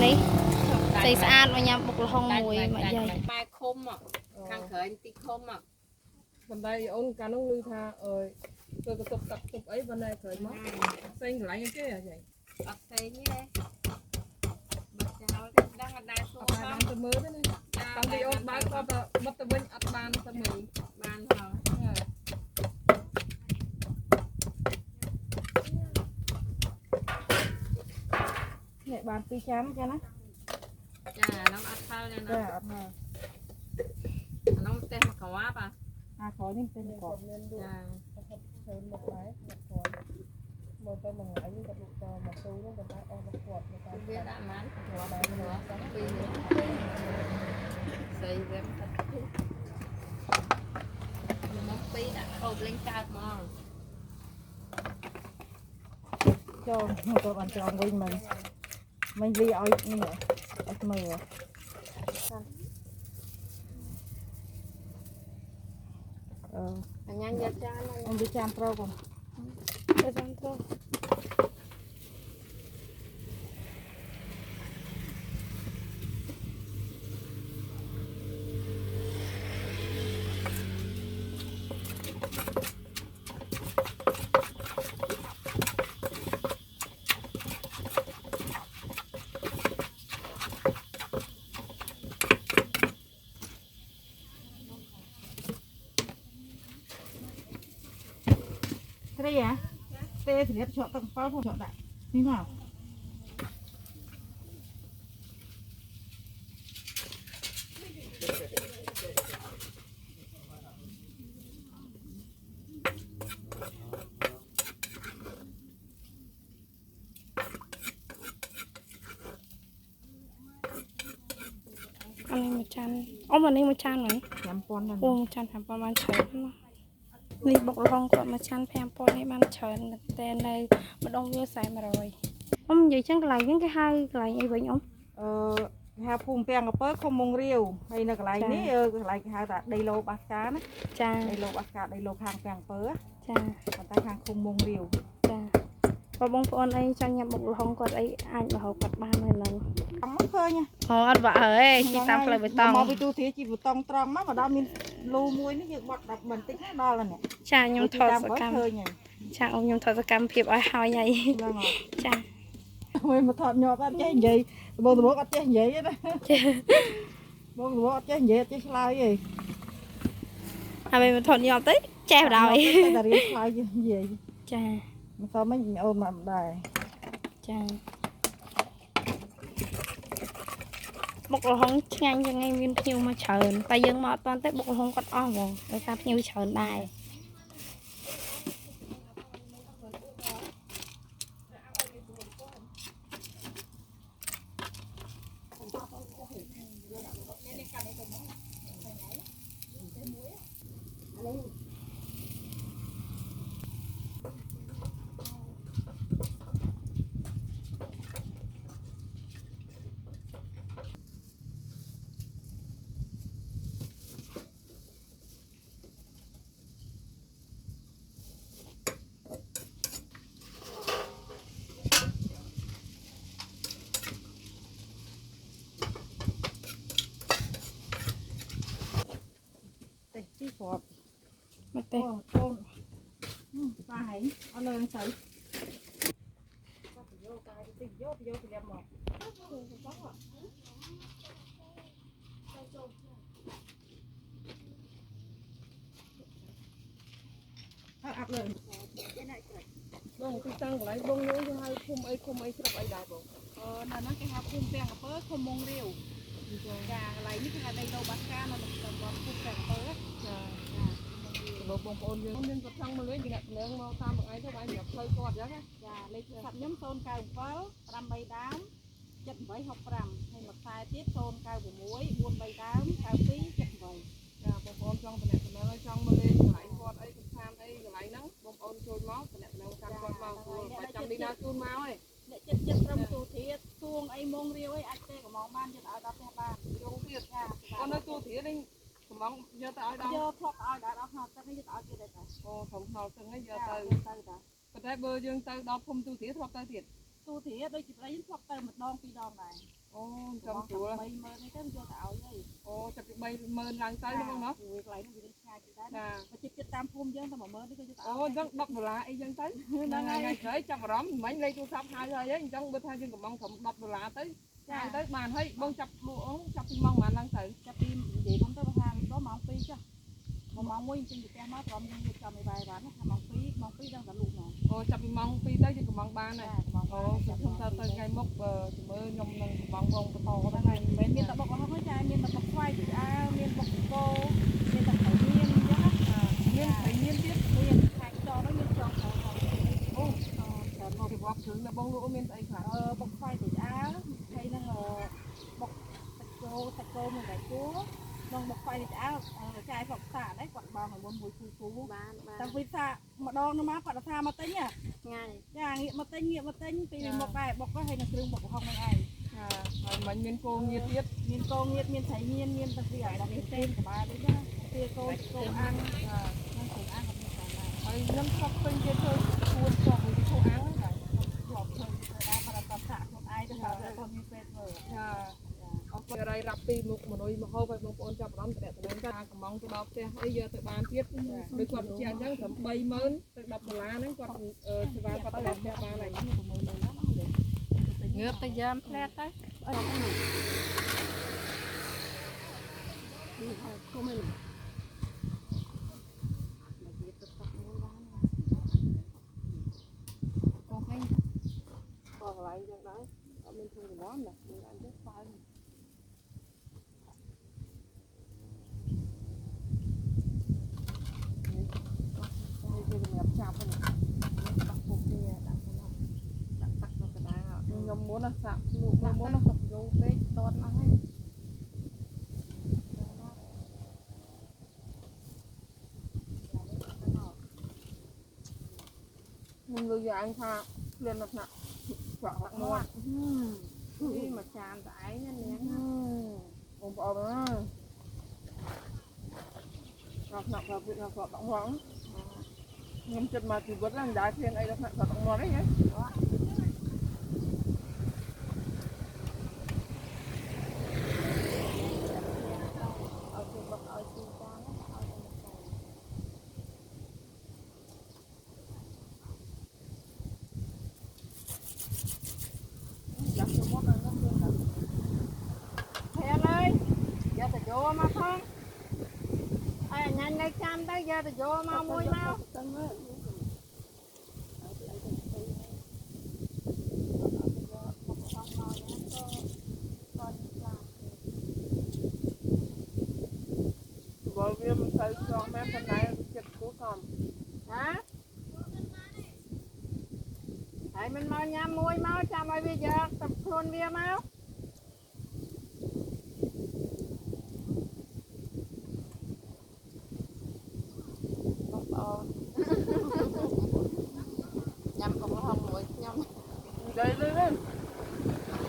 នេះស្អីស្អាតមកញ៉ាំបុកល្ហុងមួយមកយាយម៉ែឃុំខាងក្រោយទីឃុំបណ្ដៃអូនកាលនោះឮថាធ្វើកតុបទឹកទុបអីបណ្ដៃក្រោយមកផ្សេងកន្លែងអីគេអាយាយអត់ផ្សេងទេបាត់ចោលទេដឹងអត់ដែរសួរបានទៅមើលទេណាតាំងពីអូនបើកក៏បិទទៅវិញអត់បានទៅមើលបានផងនេះបាន2ចានចឹងណាចាហ្នឹងអត់ផលទេណាចាអត់ហើយហ្នឹងផ្ទះមកក្រាបក្រោយនេះเป็นកបចាជើងមកដែរមកគាត់មកទៅមួយថ្ងៃនេះក៏លក់ទៅមកទូនោះក៏តែអស់មកគាត់មកតែវាដាក់ម៉ានគាត់ដែរមកដល់ពីស្អីវិញទឹកមកពីដាក់ហូបលេងកើតមកចូលមកទៅបានចងវិញមិនវាឲ្យនេះអត់មើលអញ្ញាយកចានអញវាចានត្រូវបងទៅចាំទៅត្រីហ៎ទេសម្រាប់ច្រកទឹកកំប៉ុលផងច្រកដាក់នេះមកអានេះមួយចានអូមកនេះមួយចានហ្មង5000អូមួយចាន5000បានច្រើនណាស់នេះបុកល្ហុងគាត់មួយចាន5000នេះបានច្រើនតែនៅម្ដងវា40-100អ៊ំនិយាយចឹងកន្លែងហ្នឹងគេហៅកន្លែងអីវិញអ៊ំហៅភូមិពាំងកំពើឃុំមុងរាវហើយនៅកន្លែងនេះកន្លែងគេហៅថាដីឡូបាសកាណាចាដីឡូបាសកាដីឡូខាងពាំងកំពើចាប៉ុន្តែខាងឃុំមុងរាវចាបងប្អូនអីចង់ញ៉ាំបុកល្ហុងគាត់អីអាចមកហៅគាត់បានហើយហ្នឹងអត់ឃើញអូអត់បាក់ហើយជីតាមផ្លូវបៃតងមកពីទូធាជីបៃតងត្រង់មកដល់មានលូមួយនេះយើងបត់10បន្តិចដល់ហើយនេះចាខ្ញុំថតសកម្មចាអ៊ំខ្ញុំថតសកម្មភាពឲ្យហើយហើយចាមួយមកថតញាប់អត់ចេះនិយាយបងតបអត់ចេះនិយាយទេណាបងតបអត់ចេះនិយាយអត់ចេះឆ្លើយទេហើយមកថតញាប់ទៅចេះបណ្ដោយតែរៀនឆ្លើយនិយាយចាមិនសមមិនអូនមកមិនដែរចាបុកល្ហុងឆ្ងាញ់យ៉ាងงี้មានភ្ញៀវមកច្រើនតែយើងមកអត់តាន់ទេបុកល្ហុងគាត់អស់ហ្មងដោយសារភ្ញៀវច្រើនដែរទីគាត់មកទេអូនប៉ាហៃអត់លើទៅយកកាយទៅយកទៅលាក់មកអាប់លើបងទីតាំងកន្លែងបងនោះគេហៅឃុំអីស្រុកអីដែរបងនៅហ្នឹងគេហៅភូមិពាំងកំពើឃុំមុងរាវចាកន្លែងនេះគេហៅដីឡូបាសកានៅតំបន់ភូមិពាំងកំពើចាបងប្អូនយើងមានប្រឆាំងមកលេងពីអ្នកភ្លើងមកតាមថ្ងៃទៅបាយប្រាប់ផ្លូវគាត់អញ្ចឹងចាលេខទូរស័ព្ទខ្ញុំ097 83ដើម7865ហើយមួយខ្សែទៀត096 43ដើម9278ចាបងប្អូនចង់តំណែងឲ្យចង់មកលេងកន្លែងគាត់អីសំខាន់អីកន្លែងហ្នឹងបងប្អូនចូលមកតំណែងកាន់គាត់មកព្រោះប្រចាំនេះណាជូនមកហើយអ្នកចិត្តត្រឹមទូធាតទួងអីមុងរាវអីអាចទេកំងបានយកឲ្យដល់ផ្ទះបានយងទៀតចាអូននៅទូធាតនេះកំងយកទៅឲ្យដល់យកថត់ឲ្យដល់ហោទឹកនេះយកទៅឲ្យគេដែរអូធំហោទឹកនេះយកទៅតាប៉ុន្តែបើយើងទៅដល់ភូមិទូធាតធ្លាប់ទៅទៀត ទូធាដូចជាប្តីធ្លាប់ទៅម្ដងពីរដងដែរ អូចាំស្រួល 30000នេះទៅយកទៅឲ្យហី អូចាប់ពី30000ឡើងទៅហ្នឹងមក វាកន្លែងនេះវាឆ្ងាយទៅដែរ ចា បើចិត្តតាមភូមិយើងទៅ10000នេះគឺយកទៅ អូអញ្ចឹង$10អីចឹងទៅហ្នឹងថ្ងៃក្រោយចាប់អារម្មណ៍មិញលេខទូរស័ព្ទហៅហើយអញ្ចឹងបើថាយើងកំងត្រឹម$10ទៅចាទៅបានហើយបងចាប់លក់អូចាប់ពីម៉ោងប៉ុន្មានឡើងទៅ ចាប់ពីនិយាយខ្ញុំទៅថាដល់ម៉ោង2ចុះម៉ោង1ចេញពីផ្ទះមកព្រមយើងយកចំឲ្យបាយបានថាម៉ោង2ម៉ោង2ដឹងតែលក់មក អូចាប់ពីម៉ោង2ទៅយើងកំងបានហើយអូខ្ញុំថាទៅថ្ងៃមុខមើលខ្ញុំនឹងកំងវងបន្តទៅហើយ មានតែបុករបស់ហ្នឹងចាមានតែបុកស្វាយពីអាមានបុកកោមានតែត្រីមានអញ្ចឹងណា មានត្រីមានទៀត មានខែកចោនោះមានចង់ទៅអូតែមក ពីវត្តគ្រឿងដល់បងលក់មានស្អីខ្លះ បុកស្វាយពីអាហើយនឹងបុកសាច់គោមានតែគួរក្នុងបុកស្វាយពីអាចាយផកសាដែរគាត់បងឲ្យមុនមួយគូបានតាំងពីសាម្ដងនោះមកគាត់ថាមកទិញថ្ងៃចាងាកមកទិញពីមកដែរបុកទៅហើយនឹងគ្រឿងបុកកំហុងហ្នឹងឯង ហើយមិញមានគោងៀតទៀត មានគោងៀតមានត្រីញៀនមានតែពីឲ្យដល់ទេក្បាលនេះណាពីគោអាំងនឹងគោអាំងក៏មានដែរ ហើយខ្ញុំស្បពេញគេធ្វើគួនជាប់មួយគោអាំងហ្នឹង ជាប់ធ្វើដែរគាត់ថាសាក់ខ្លួនឯងទៅថាគាត់មានពេលធ្វើ ចាអត់រៃរាប់ពីមុខមនុយមកហូបឲ្យបងប្អូនចាប់អារម្មណ៍តែតំណែងថាកំងទៅដល់ផ្ទះអីយកទៅបានទៀតដូចគាត់បញ្ជាក់អញ្ចឹងត្រឹម$30000ទៅ$10ហ្នឹងគាត់សេវាគាត់ទៅដល់ផ្ទះបានហើយ ងើបទៅយ៉ាមផ្លែទៅ គុំមិន អូហេ ក៏កន្លែងចឹងដែរអត់មានធូររង្វាន់ណាមានអញ្ចឹងស្បើយគេសម្រាប់ចាប់ហ្នឹងបាក់ពុកគេដាក់ក្នុងដាក់តាក់ក្នុងកណ្ដាល ខ្ញុំមុនណាសាក់លក់មុនណាសាក់យោពេកតតណាស់ហើយខ្ញុំលើយ៉ាងថាគ្លៀនដល់ថ្នាក់ច្រកមាត់ នេះមកចានតែឯងណានាង បងប្អូនណាដល់ថ្នាក់ប្រពៃណីច្រកមាត់ខ្ញុំចិត្តមកជីវិតហ្នឹងមិនដែរឃ្លៀនអីដល់ថ្នាក់ច្រកមាត់ទេហ៎ ឲ្យគេបុកឲ្យទីចានឲ្យតែមកចាន ចាំខ្ញុំមកដល់ខ្ញុំទៅ ហេឡើយយកទៅយកមកផងអើញ៉ាញ់នៅចាំទៅយកទៅយកមកមួយមក ទៅមើល បើវាមិនទៅចង់មែនប៉ុន្តែចិត្តគូសំ ណាហើយមិនមកញ៉ាំមួយមកចាំឲ្យវាយកទៅខ្លួនវាមក បងប្អូនញ៉ាំកំហុងមួយខ្ញុំ និយាយលឺទេ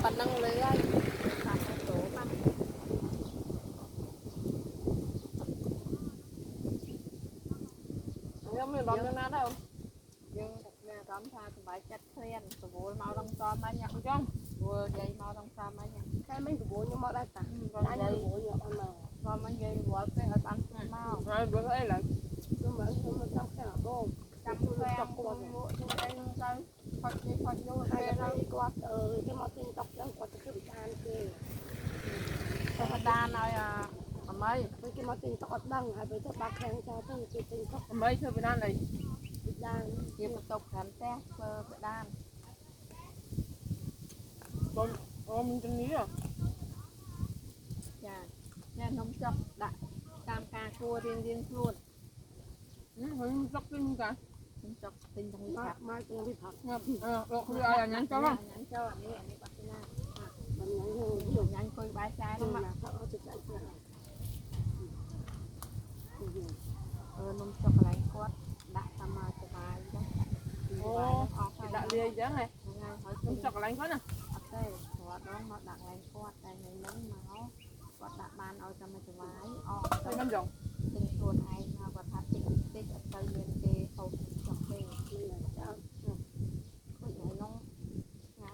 ប៉ុណ្ណឹងលឺហើយសាច់ទៅបាន ខ្ញុំមានរំយ៉ាងណាដែរ យើងមានអារម្មណ៍ថាសប្បាយចិត្តឃ្លានប្រមូលមកដល់សមហើយញ៉ាំ អញ្ចឹង ព្រោះយាយមកដល់សមហើយញ៉ាំ តែមិនប្រមូលខ្ញុំមកដែរតា តែយាយប្រមូលយកអត់មកសមហើយយាយវល់ពេកឲ្យបានស្គាល់មក ហើយបើអីឡើយ ខ្ញុំមកខ្ញុំមកចង់ផ្ទះបង ចាំឃ្លានគាត់មកជួយអីហ្នឹងទៅផុតគេផុតយូរ ហើយ ពេលហើយ គាត់គេមកទិញតុកចឹងគាត់ទៅធ្វើបានគេ ទៅដានឲ្យអាម៉ៃ ពេលគេមកទិញតុកអត់ដឹងហើយពេលទៅបាក់ខាងចោលទៅគេទិញតុក អមេធ្វើពីណាអី បាន ជាបន្ទប់ខាងផ្ទះធ្វើបដាន បងអូមានជំនាញ ចាញ៉ាំនំចុកដាក់តាមការគួររៀងខ្លួន ហើយសុកទិញតា នំចុកទិញទាំងនេះ មកមកទៅវាផឹក ងាប់លោកគឺឲ្យអាញ៉ាំចុះ ញ៉ាំចូលអានេះបាត់ណា មិនញ៉ាំយូរ យកញ៉ាំគួយបាយចាយ ទៅ ហ្នឹង មកផឹកអត់ទៅចាយខ្លួន នំចុកកន្លែងគាត់ដាក់តាមមកសុបាយអញ្ចឹង អូគេដាក់លាយអញ្ចឹងហ៎ ថ្ងៃហើយ ខ្ញុំសុកកន្លែងគាត់ណា អត់ទេគាត់ដល់មកដាក់កន្លែងគាត់តែថ្ងៃហ្នឹងមកគាត់ដាក់បានឲ្យតែមកសុបាយអស់ តែមិនចង់ ទិញខ្លួនឯងមកគាត់ថាតិចតិចអត់ទៅមានគេហូបចុកទេ មានចោល ដូចថ្ងៃនោះថ្ងៃ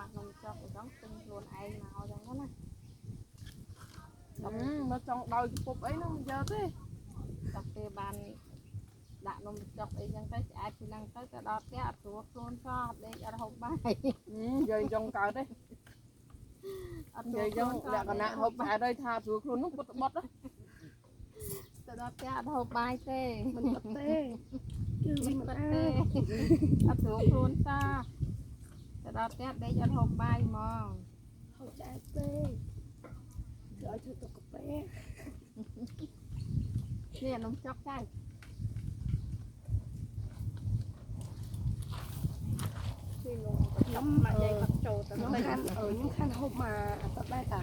ដាក់នំចុកអញ្ចឹងទិញខ្លួនឯងមកអញ្ចឹងណា nó trong đôi cái phục ấy nó giờ thế ដល់ពេលបានដាក់នំចុកអីចឹងទៅឆ្អែតពីហ្នឹងទៅទៅដល់ផ្ទះអត់ស្រួលខ្លួនសោះដេកអត់ហូបបាយ giờ trong cờ đấy អត់ស្រួ giờ លខ្លួន trong đã còn nạ hộp bài đây tha xuống luôn nó bật bật đấy ទៅដល់ផ្ទះអត់ហូបបាយទេ មិនបាត់ទេគឺមិន បា បា ត់ ត់ ទេ ទេ អត់ស្រួលខ្លួនសោះទៅដល់ផ្ទះដេកអត់ហូបបាយហ្មង ហូបឆ្អែតទេគឺឲ្យធ្វើទុកកាហ្វេ នេះនំចុកចៅ ខ្ញុំមកយាយបាត់ចូលទៅខ្ញុំខានហូបមកអត់ដែរតា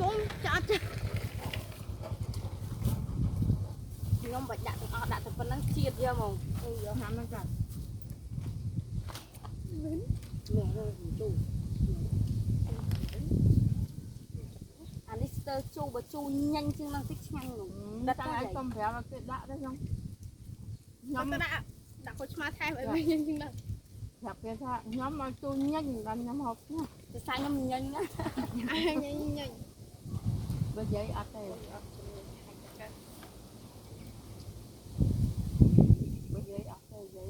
ទុំចាត់ខ្ញុំបាច់ដាក់ទាំងអស់ដាក់ទៅប៉ុណ្ណឹងជាតិយកហ្មង giờ hắn nó cả នេះរើជូអានេះស្ទើជូបើជូញ៉ាញ់ជាងនឹងតិចឆ្ងាញ់នោះ đặt cái tôm béo là cái đã đấy không ខ្ញុំដាក់ខូចឆ្មាថែមឲ្យវិញជាងនោះ gặp cái thà nhóm mà tôi nhanh là nhóm học nhá ភាសាខ្ញុំញ៉ាញ់ណាញ៉ាញ់ញ៉ាញ់ bây giờ ăn đây bây giờ ăn đây vậy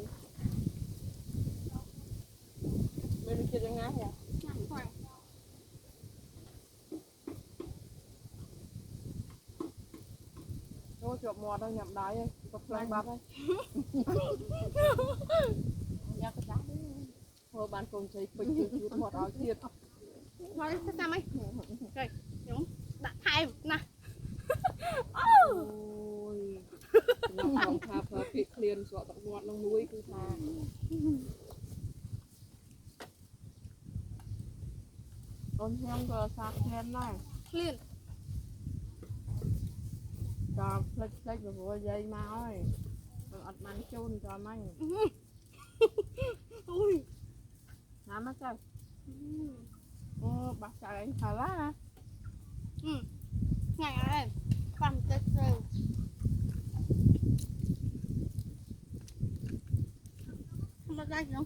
bây giờ chưa ngay hả ញ៉ាំខ្លាំង nó chụp mò đâu nhậm đáy ấy có phlang bắp ấy nha cái đá đấy thôi bạn cùng thấy bình thường chút mò đói thiệt មកទៅតាមអីខ្ញុំដាក់ថែមណា ôi nó không tha phở bị liền sọ tận ngọt nó núi cứ tha ôn xem có sạc khen này ឃ្លាន cho flick flick rồi vô dây máu ơi còn ọt bắn chun cho mấy អូយ nắm hết chưa ô bác chạy anh phải lá hả ញ៉ាំអើប៉ាំទឹកទៅមកដៃខ្ញុំ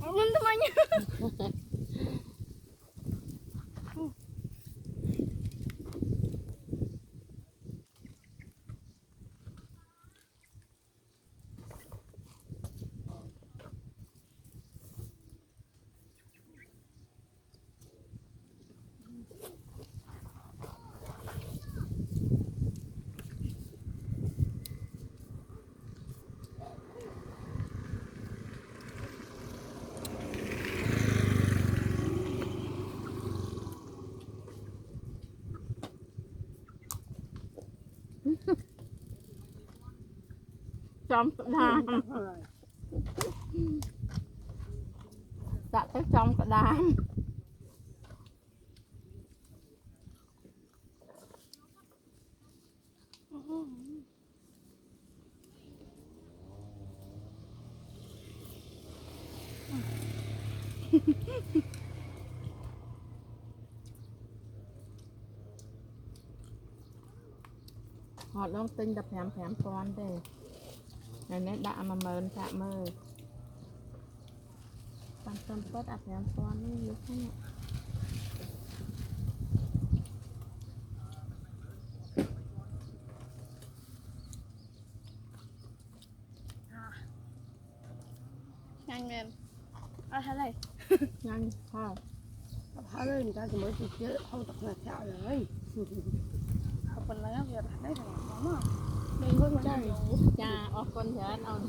អត់មិនថ្មញ trong đàn đặt tới trong cả đàn họ đang tinh đập hẻm hẻm con đây này nét đạ mà mờn chạm mơ toàn tâm tốt đập hẻm con đi như thế này nhanh men à thế này nhanh ha hả đây người ta thì mới chịu chứ không tập là theo rồi học phần lớn giờ đấy là lắm à đừng có mà đây cha ở con nhớ nó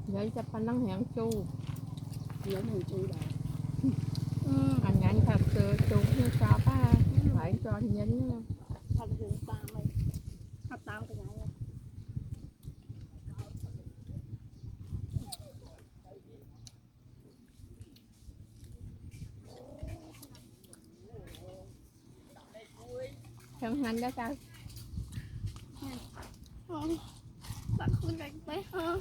vậy cho pan năng hẹn chu nhớ mình chui đó anh nhanh thật sự chu như sao ta phải cho nhấn thật sự ta mày thật tao cái này hành đó sao bạn khui gạch mấy hả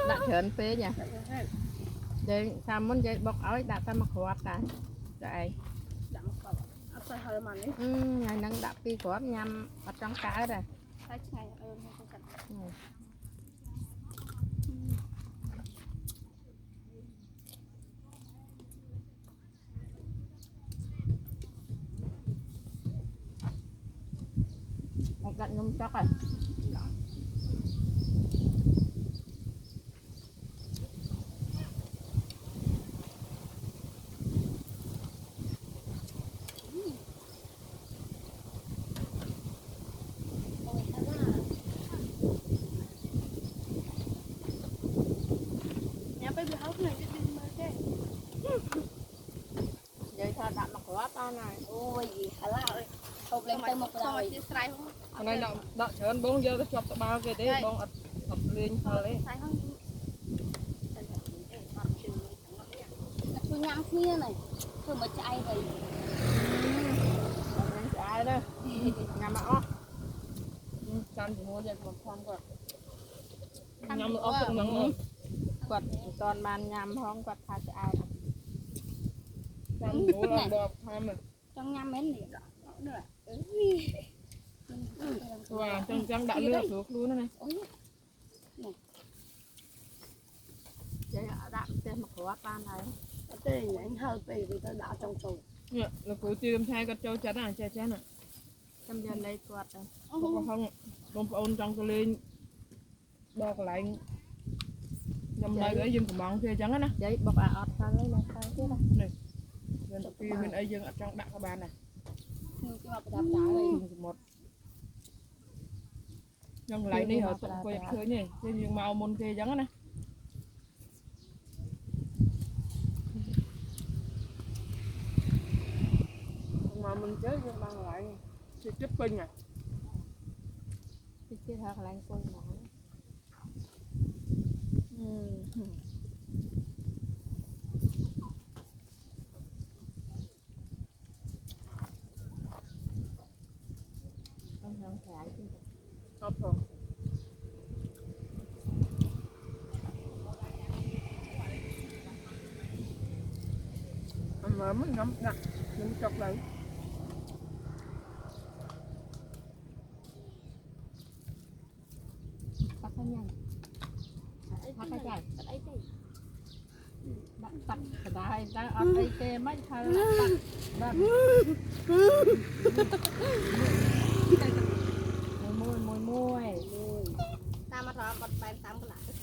đã trơn phê nha vậy sao muốn vậy bọc áo đã ta mặc quạt à vậy sao hơi mà đấy ngày nắng đã pi quạt nhằm ở trong cá rồi thấy ngày ơn không cần một gạch nông chóc rồi nhà bây giờ hốc này cái đinh mới cái vậy sao đã mặc quạt ta này ôi gì hả la ơi hộp lên tay một rồi chia sài không hôm nay đã chớn bông giờ tôi chọc tao bao cái đấy bông ập lên thôi đấy sài không tôi nhắm kia này tôi mới chạy rồi nắng trái đó nhà mỏ chăn thì mua vậy còn không quạt nhắm ốc cũng nắng nữa quạt toàn bàn nhằm không quạt thả trái chăn mua là bọt ham này trong nhắm mấy này đó nữa và chân đã lướt được luôn này vậy đã trên một quạt ta này cái này anh hơi về vì tôi đã trong tù là cứ tìm thay cái trâu chắn à che chắn à trong giờ lấy quạt rồi không bông ôn trong cái lên bọt lạnh nhầm đây cái dân của mong kia trắng á vậy bọc ọt ra lấy này tay chứ đâu bên phía bên ấy dân ở trong đặng các bạn này nhưng mà đạp trả đây một nhưng lại đi họ tụng quay chơi nhỉ nhưng màu môn kia trắng này mà mình chết nhưng bằng lại thì chip pin à thì chưa thật là anh quân mỏ con không phải chứ không không mà mới ngắm nè mình chọc lại bắt cái nhanh bắt cái chạy bắt tắt cái đang ở đây kê mấy thằng bắt môi môi ta mà thọ bật bàn tạm cái lại cái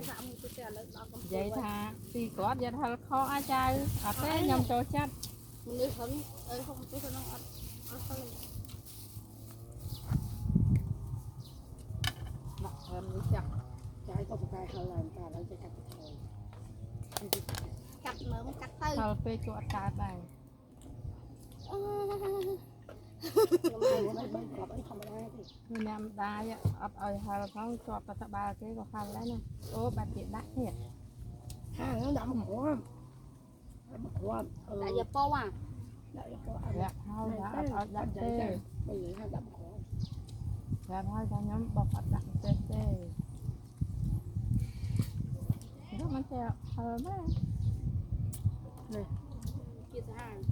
xạ một cái lớn đó vậy tha thì có vậy tha khó ai chơi ở thế nhầm cho chết mình đi hứng không có nó không mặt hơn với chặt trái có một cái hơi làm ta lấy cho cắt cắt mớm cắt tư thao phê cho ta đây người nam đai ở ở hà phong cho ta ba cái có khăn đấy nè ô bà chị đắt thiệt nó đậm khổ đại giờ po à dạ thôi đã ở đặt tê bây giờ nó đậm khổ dạ thôi ta nhóm bọc ở đặt tê tê đóมันจะmấy này kia thứ hai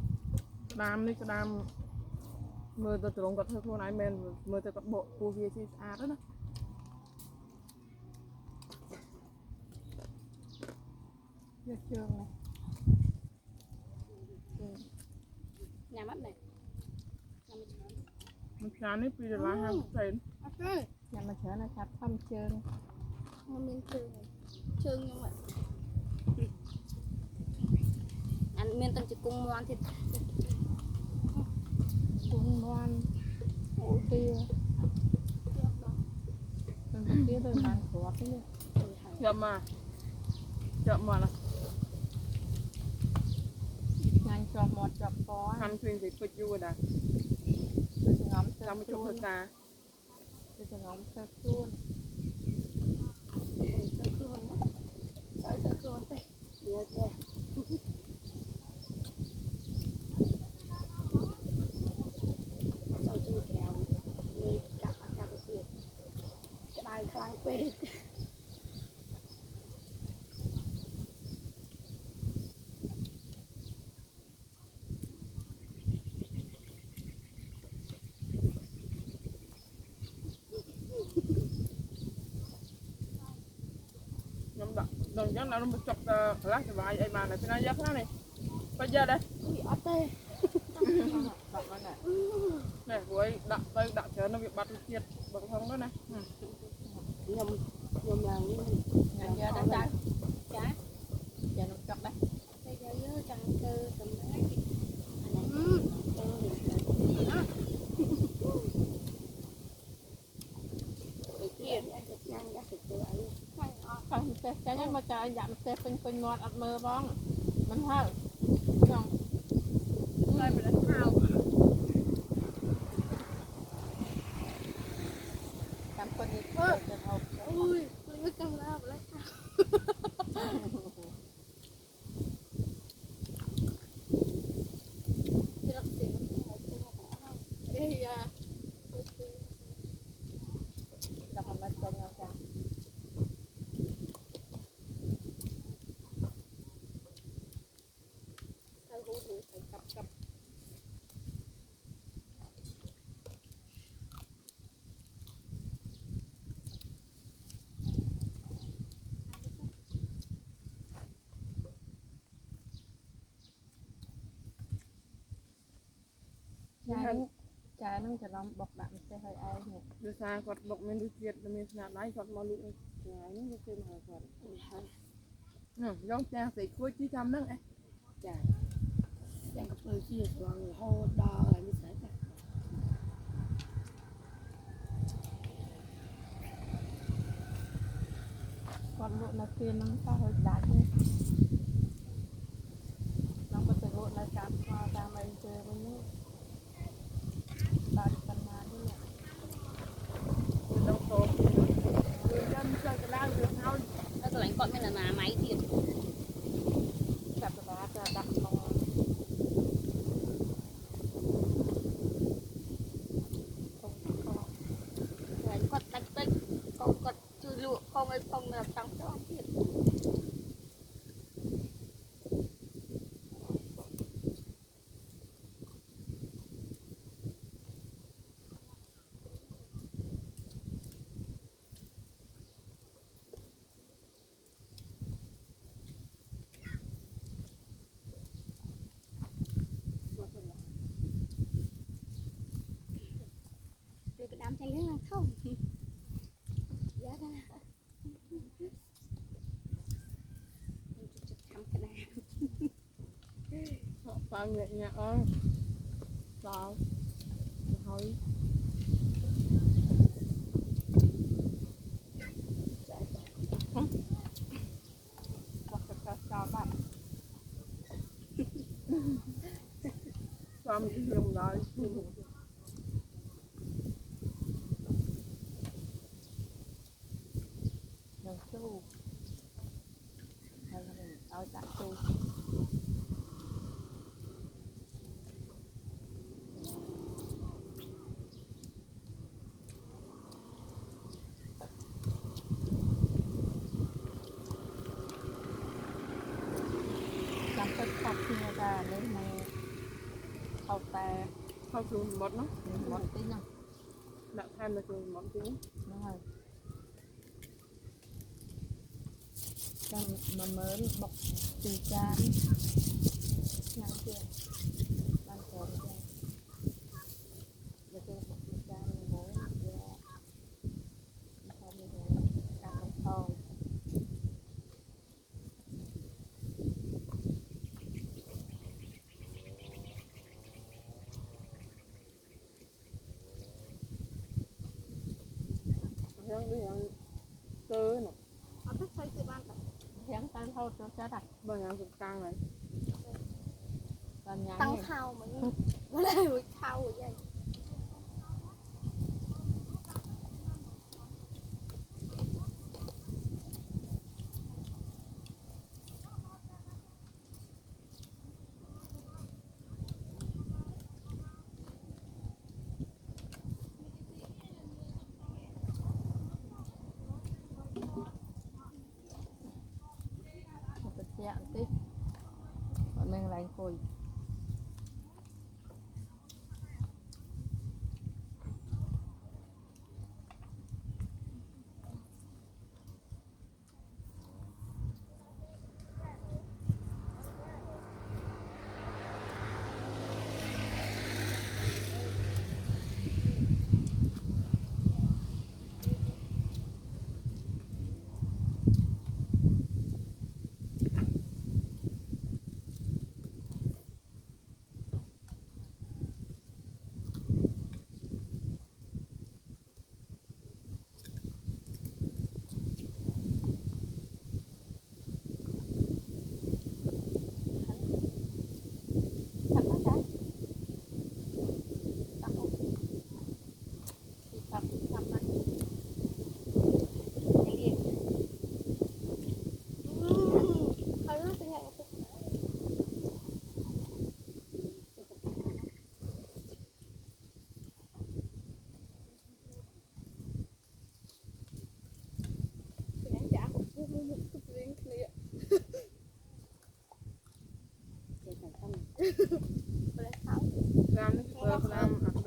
đam đi cái đam mưa từ từ còn thôi này men mưa từ con bộ cua kia chi à đó chưa chưa này nhà mắt này mình chán hết bây giờ là hàng tiền nhà mà chở nó chặt thăm chương ngon miên trương nhưng mà ăn miên tầng chỉ cung ngon thì cung ngoan ủ tia từng tia từ màn của cái này chậm mà là nhanh chọt một chọt có hàng thuyền thì phải vui đã từ ngắm xong mới chụp ta từ ngắm sơ chuôn ខ្លាំងពេក ខ្ញុំដាក់ដល់អញ្ចឹងដាក់មកចុកកន្លះច្បាយអីបានតែណាយកខ្លះនេះបាច់យកដែរ អត់ទេ ដាក់បានណានេះព្រោះអីដាក់ទៅដាក់ច្រើនទៅវាបាត់រសជាតិបើខំទៅណា ខ្ញុំឡើងនេះ ញ៉ាំយកដែរចាចានំចុកដែរ តែយើចាំទៅសម្ដែងទៀតអាចញ៉ាំដាក់ទៅអី ខាងផ្ទះចាញ់មកចាយ៉ាក់ផ្ទះពេញមាត់អត់មើលបងមិនហើយចង់ តែប្រហែលខោ ចាំคนនេះទៅហូប អូយលឺកាមេរ៉ាម្លេះជ្រឹកសិអេយ៉ា ដល់មកចាញ់ចា ទៅហូរទៅកាប់កាប់ ចានឹងច្រឡំបុកដាក់ផ្ទះឲ្យឯងនេះ ដោយសារគាត់បុកមានរសជាតិមានស្នាដៃគាត់មកលក់នេះថ្ងៃនេះវាគេមកហៅគាត់យកផ្ទះស្រីខួយជីចាំហ្នឹងចាយ៉ាងក៏ធ្វើជាស្វងរហូតដល់ហើយនេះស្អីចា គាត់លក់នៅទីហ្នឹងតោះឲ្យដាច់នេះน้องก็ទៅលក់នៅតាមផ្សារតាមអីជើវិញនេះដាច់បណ្ណានេះ ដល់តោគឺចាំចុចកន្លងវាថោ ហើយកន្លែងគាត់មានអាណាម៉ៃទៀត ចាប់កណ្ដាលទៅដាក់ក្នុង កន្លែងគាត់ដាច់ពេកកូនគាត់ជួយលក់កងឲ្យផងនៅតាមចោលទៀត Rồi cái đám cháy lớn là không giá ra thăm cái này បើញាក់ញាក់អើដល់ហើយ បោះទឹកចោលបាត់ តាមខ្ញុំដល់ នឹងទូហើយឲ្យដាក់ទូ ចាំទឹកខាត់គ្នាតានេះនឹងហៅតែ เข้าสู่หมดเนาะ មាត់តិចហ្នឹង ដាក់ថែមទៅสู่หมดទៀត ហ្នឹងហើយចាំ10000បុក2ចានញ៉ាំទៀតបានច្រើនចានយកទៅបុក2ចានមួយវាថាវាកាត់ថយ ยังវាយ៉ាងទៅណា អត់ទេស្អីទៅបានតែ រៀងតាមហូតចូលចិត្តហ្នឹង បើយ៉ាងសំកាំងហើយ តាមញ៉ាំ តាំង នេះ ខោមកនេះមិនឲ្យរួចខោអីហ្នឹង ច khôi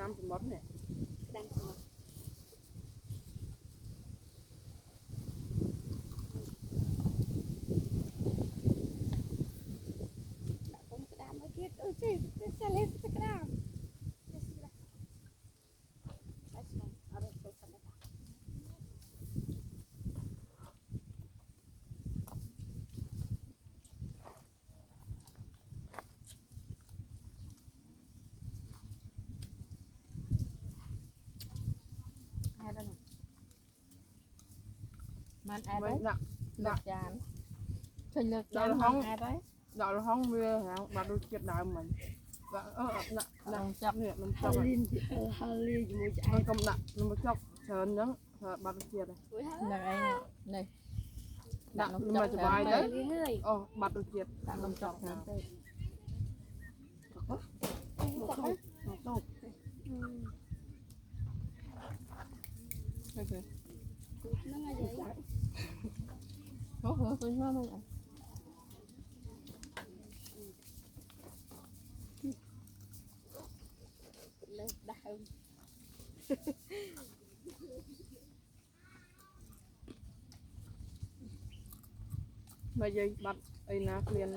làm từ món nàyมันai vậy đấy nặng lược chán chơi lược Đó là chán không. man ai đấy đó là không bia hả bà đôi chết đại mình và nặng lòng chọc nè mình chọc này nó không nặng nó mới chọc sờn nữa bà đôi chết này là ai này nặng lòng nhưng mà chọc chụp bài đấy đấy bà đôi chết đặt lòng chọc hả Hứa nó này bây giờ bắt ấy là liền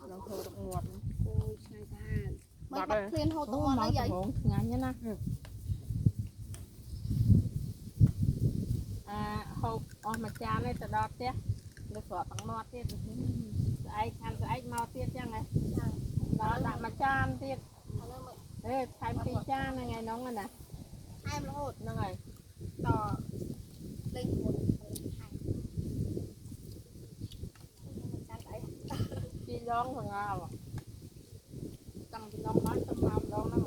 lòng thầu độc ngọt mấy Bắt bắt đây. khuyên hô tông nó vậy ngắn nhá nè hộp mà cha này từ đó tiếc được sửa bằng nọt tiếc ai ăn cái anh mau tiếc chăng này đó là mà cha tiếc ê thay phi cha này ngày nóng này nè em nó hột nó ngày đỏ lên một chi đón thằng nào tăng chi đón bán tôm hùm đón nó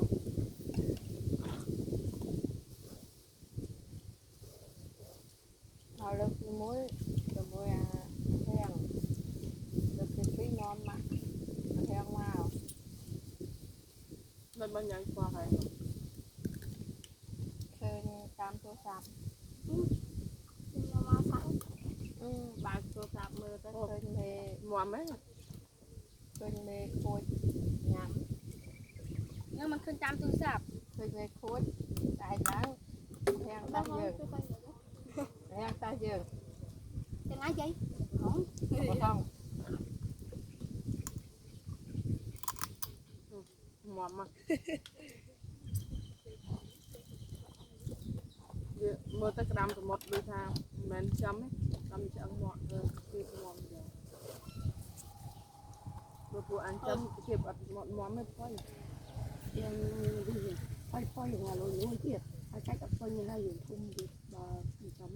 họ được muối rồi muối heo được cái tí ngon mà heo màu mình bao nhiêu qua phải chơi cam tô sạp bà tô sạp mưa tới chơi mê mua mấy chơi mê khôi nhắm nhưng mà khuyên chăm tôi sạp chơi mê khôi đại láng heo ta dường heo ta dường chẳng ai vậy không có không mua mà mưa tới đam từ một đôi thang men chấm ấy đam chẳng ngọt khi ngon rồi bữa ăn chấm kịp ăn ngọt món mới thôi phơi ngoài lối lối kia ai cách tập phơi như này dùng thun đi bà chấm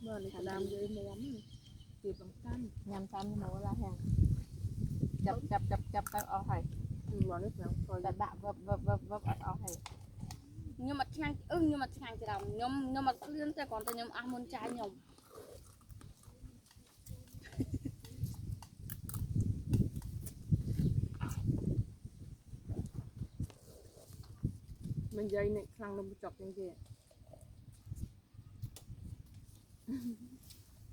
bữa này đam với món kịp bằng canh nhằm chăm mùa là hàng chập tao ở hay món nước nào thôi đặt bạ vấp ở hay nhưng mà chăng nhưng mà chăng thì đồng nhưng mà liên tay còn tay nhưng ăn muốn trái nhom mình dây này khăn nó chọc như vậy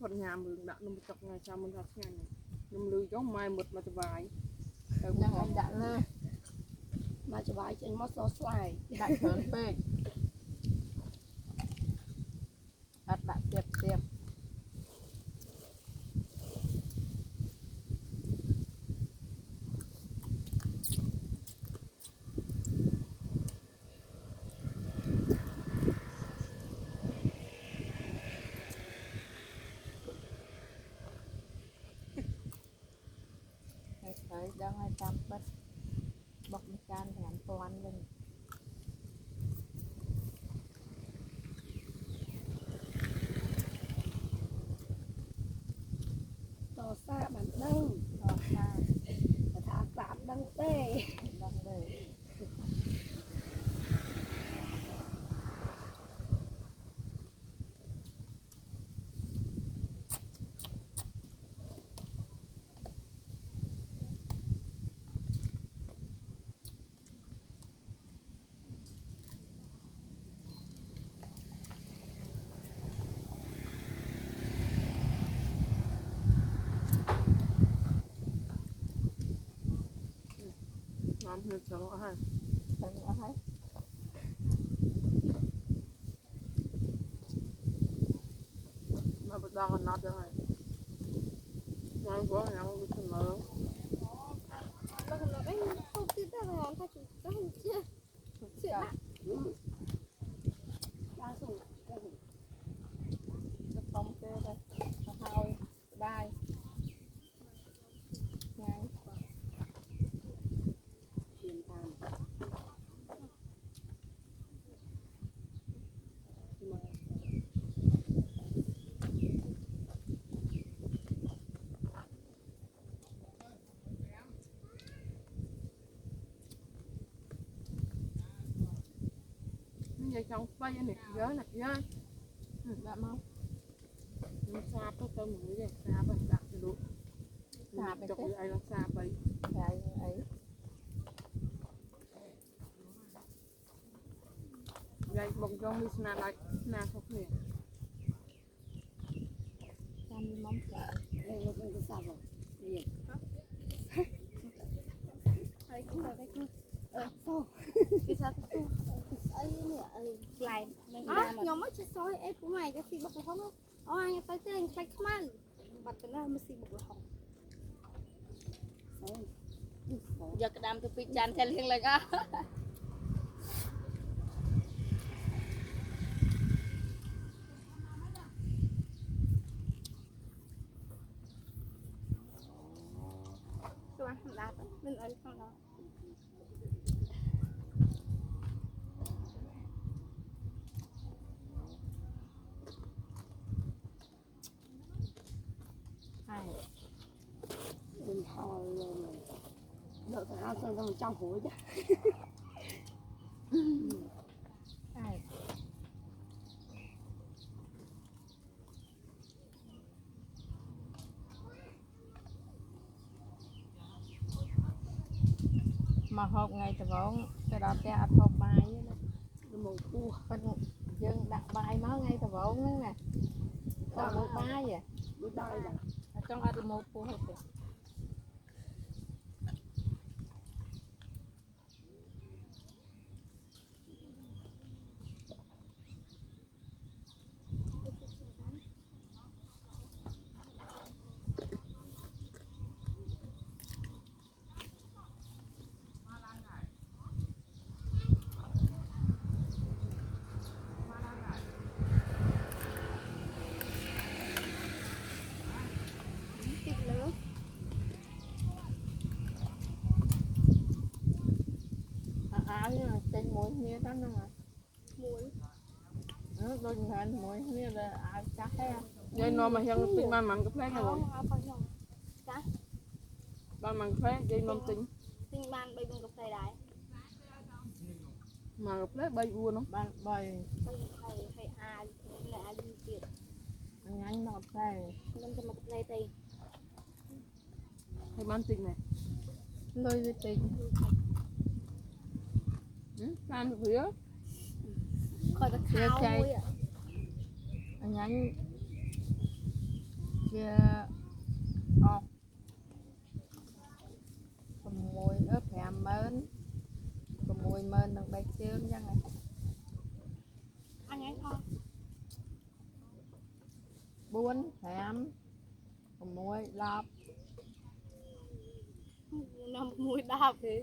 còn nhà mình đã nó chọc ngày sau mình học ngày này nó lười giống mai một mà vài đang ăn đạn មកច្បាយចេញមកសស្វាយ ដាក់ច្រើនពេកអត់ដាក់ទៀតទៀត Đấy, đang 200 bát bọc một can thì ăn toàn lên តសាបានដឹង to xa ថាស្ដាប់ដឹងទេ đang để น้ำเพื่อจะรอให้ tao nữa thấy มาประดากันนัดยังไงงานก็ยังไม่ถึงแล้ว Bác nói đấy, không tin ta là ta chủ ta hình chưa. Chuyện Trời, ạ. បានសុំ nó không kêu đây nó thôi đai ngay ឈាមតាមមក giờ trong bay này nhớ này nhớ đã mau nó xa có tao một cái xa bay đặt cho đủ Xa bay chọc thế. ai nó xa bay cái ấy đây bông trong đi na lại na không hề chăm móng chả នេះលោកនឹងសាប់ហ៎នេះ Đấy cũng là đấy cũng. Sao? Cái sao cái ấy nè, lại mình ra nhóm mới chơi soi em của mày cái gì bọc không á. Anh tới chơi phải không ăn. Bật cái nào mới xì bọc không. giờ cái đám tôi phi chan theo liên lạc á Rồi ăn đá mình ấy không đó. hay Mình hồi đợi phải ăn xong rồi trong hối chứ. hay mà hộp ngày từ vốn cái đó cái ăn hộp bài á Rồi màu cua. con dân đặt bài máu ngay từ vốn đó nè đặt một bài vậy Bữa đai là ở trong ăn một phù hợp rồi Thịt lớn. áo như là trên mũi như đó nè Muối. nó đôi hình mũi như là áo chắc thế vậy nó mà hiện tinh ban mặn cái phép này rồi Không, không phải không. ban mặn phép vậy nó tinh Tinh ban bây bên cục thầy đái. mà cái phép bay vua nó ban bơi Bây thầy ai là ai đi tiệt. nhánh một này Nên cho mà cục thầy tì. hay ban tinh này lôi với tình ban được phía Khỏi ta Chia khao chay. muối ạ. nhánh kia ọt mùi ớt hàm mến 10000 ដល់ 3 ជើងចឹងហ៎ anh ấy thôi 4 5 6 10 năm mùi đào thế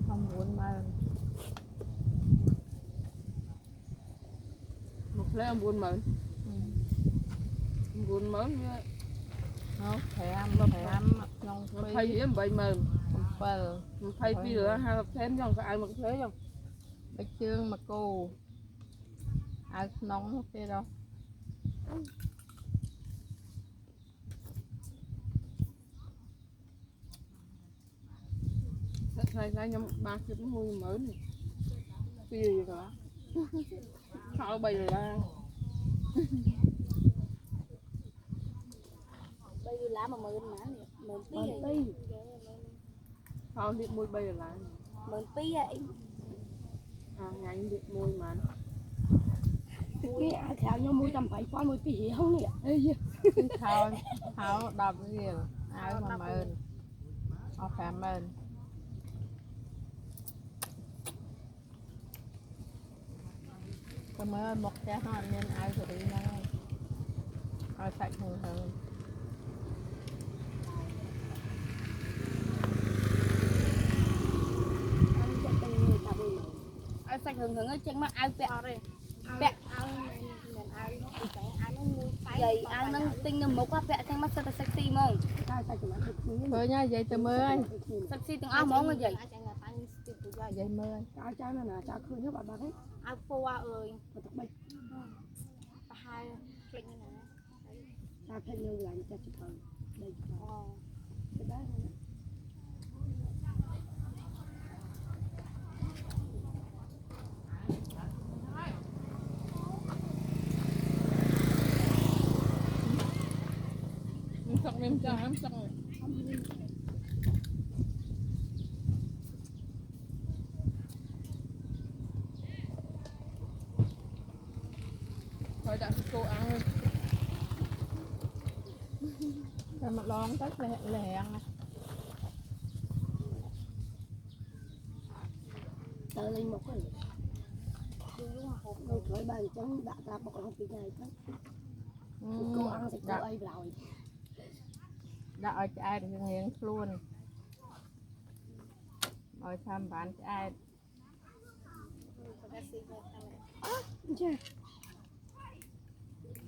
không 40000 một lẻ 40000 40000 không thèm nông một phi thay gì 70000 7 một thay phi rồi hai hộp thêm trong ai mà thế không 3 ជើងមកគោឲ្យក្នុងទេđâu thay nhầm 3 chiếc mùi mới này phi gì đó họ bày là bây giờ lá mà mượn má mượn pi họ điện mùi bày là mượn pi vậy à nhanh điện mùi mà cái ai theo nhau mua tầm phải qua 10 pi không nhỉ tháo đập riêng ai mà mơn họ cảm ơn cảm ơn một trái họ nên ai rồi đi ngay coi sạch hơn ai sạch hừng hừng ở trên mắt ai bẹo đây bẹo vậy ai nâng tinh nâng mốc bẹo trên mắt sao sexy mông thôi nha vậy tụi mới sexy từng áo mông rồi vậy vậy mới trái này nè trái khơi nhớ bạn ấy ai phô ơi hai kịch như này trái thêm nhiều lại cho chị cần đây cái đấy sắc em cho em sắc rồi thôi đã cô ăn rồi mặt lon tất lẹ tới lên một cái người khởi bàn trắng đã ra bọc lòng phía này đó cô ăn thì cô ấy rồi đã ở ai được nghiền luôn rồi tham bán ai chưa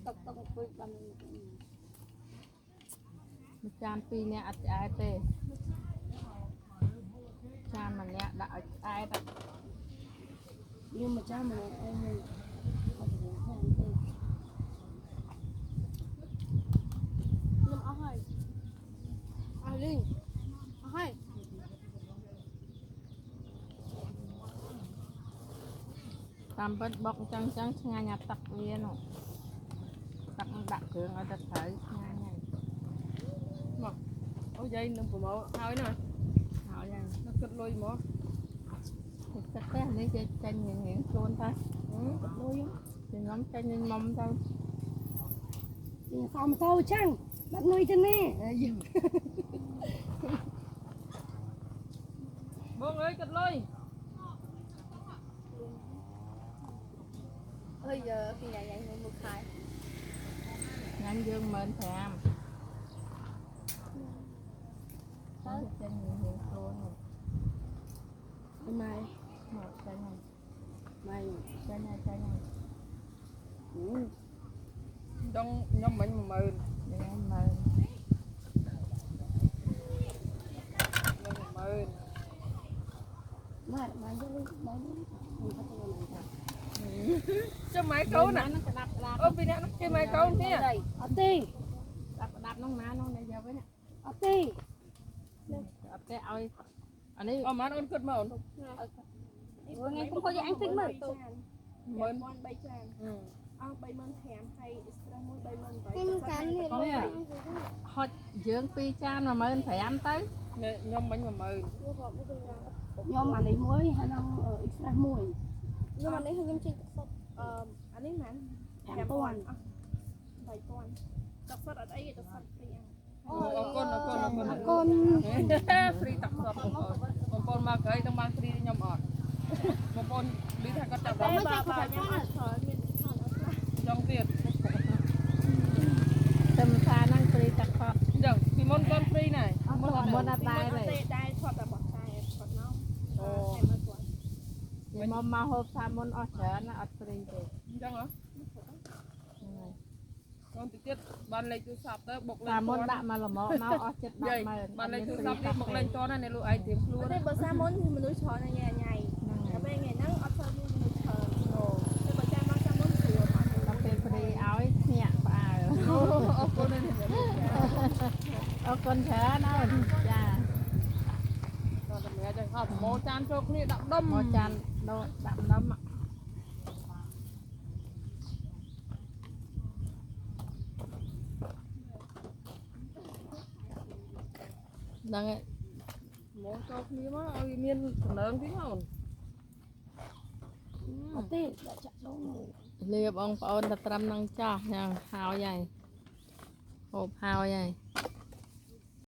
tóc tóc quýt bằng 100 2នាក់អត់ឆ្អែតទេចាម្នាក់ដាក់ឲ្យឆ្អែត nhưng mà cha mà em nhưng áo hơi áo đi áo hơi តាមពិតបុកអញ្ចឹងឆ្ងាញ់អាទឹកវានោះទឹកដាក់គ្រឿងឲ្យទឹកត្រូវឆ្ងាញ់ហើយ ôi dây nâng của máu thôi nè ហើយហើយ nó cất lôi máu ទឹកទេនេះគេចាញ់ញៀងខ្លួនទៅទឹកលុយខ្ញុំចាញ់ញមុំទៅ thì sao mà tao chăng bắt nuôi chân nè bông ơi cất lôi bây giờ khi nhà nhà người một khai ញ៉ាំយើងមើល5ទៅចាញ់ញៀងខ្លួន mày មកចាញ់ហើយ mày ចាញ់ហើយចាញ់ហើយ trong nhóm mình mà mờn ញ៉ាំមើល nhưng mà mờn mày mày đi mày đi không có cái này cho máy câu nè nóក្តាប់ក្តាប់ ôi vì nè nó cái máy câu thế à đây ở ti ក្តាប់ក្តាប់នោះណានោះយកវិញ ở ti អត់ទេឲ្យអានេះ ôi má ôn cất mà ôn vừa nghe cũng có gì anh thích mà mờn con bay chan ừ. 30000ថែមហើយ extra មួយ 30000ទៅ ខ្ញុំកាន់នេះ ហត់យើង2ចាន15000ទៅ ខ្ញុំមិញ10000 ខ្ញុំអានេះមួយហើយនឹង extra មួយខ្ញុំអានេះខ្ញុំចេញទឹកសុទ្ធអានេះមែន5000 3000ទឹកសុទ្ធអត់អីទឹកសុទ្ធព្រីអា អរគុណ អរគុណ ហ្វ្រីតាក់សតបងប្អូនមកក្រៃទាំងបានហ្វ្រីខ្ញុំអត់បងប្អូនឮថាគាត់ចាប់ដល់ តែបើខ្ញុំអត់ច្រើនមានថតអត់ខ្លះ ចង់ទៀត ទៅមិនថាហ្នឹងព្រីតាក់ផត អញ្ចឹងពីមុនគាត់ហ្វ្រីណែ មុនអត់ដែរទេ តែថតតែបោះតែគាត់មក អូ តែមើលគាត់ មកហូបថាមុនអស់ច្រើនណាអត់ព្រីទេ អញ្ចឹងហ៎គាត់ទៅទៀតបានលេខទូរស័ព្ទទៅបុកលេខ ថាមុនដាក់មកល្មមមកអស់ចិត្ត100000 បានលេខទូរស័ព្ទនេះបុកលេខតណាអ្នកលក់ឯងត្រៀមខ្លួន តែបើសាមុនមនុស្សច្រើនញ៉ៃញ៉ៃតែពេលថ្ងៃហ្នឹងអត់សូវមានមនុស្សច្រើនតែបើចាំមកសាមុនស្រួលអត់ ដល់ពេលព្រីឲ្យភ្ញាក់ផ្អើល អរគុណណាស់ អរគុណច្រើនអូនចា គាត់តែមើលចឹងអត់ម៉ូចានចូលគ្នាដាក់ដុំ មកចានដោដាក់ដំ ហ្នឹងហើយម៉ូចូលគ្នាមកឲ្យមានចំណងទៀតអូន អត់ទេដាក់ចាក់ដង លាបងប្អូនតែត្រឹមនឹងចោះយ៉ាងហើយហើយហូបហើយហើយ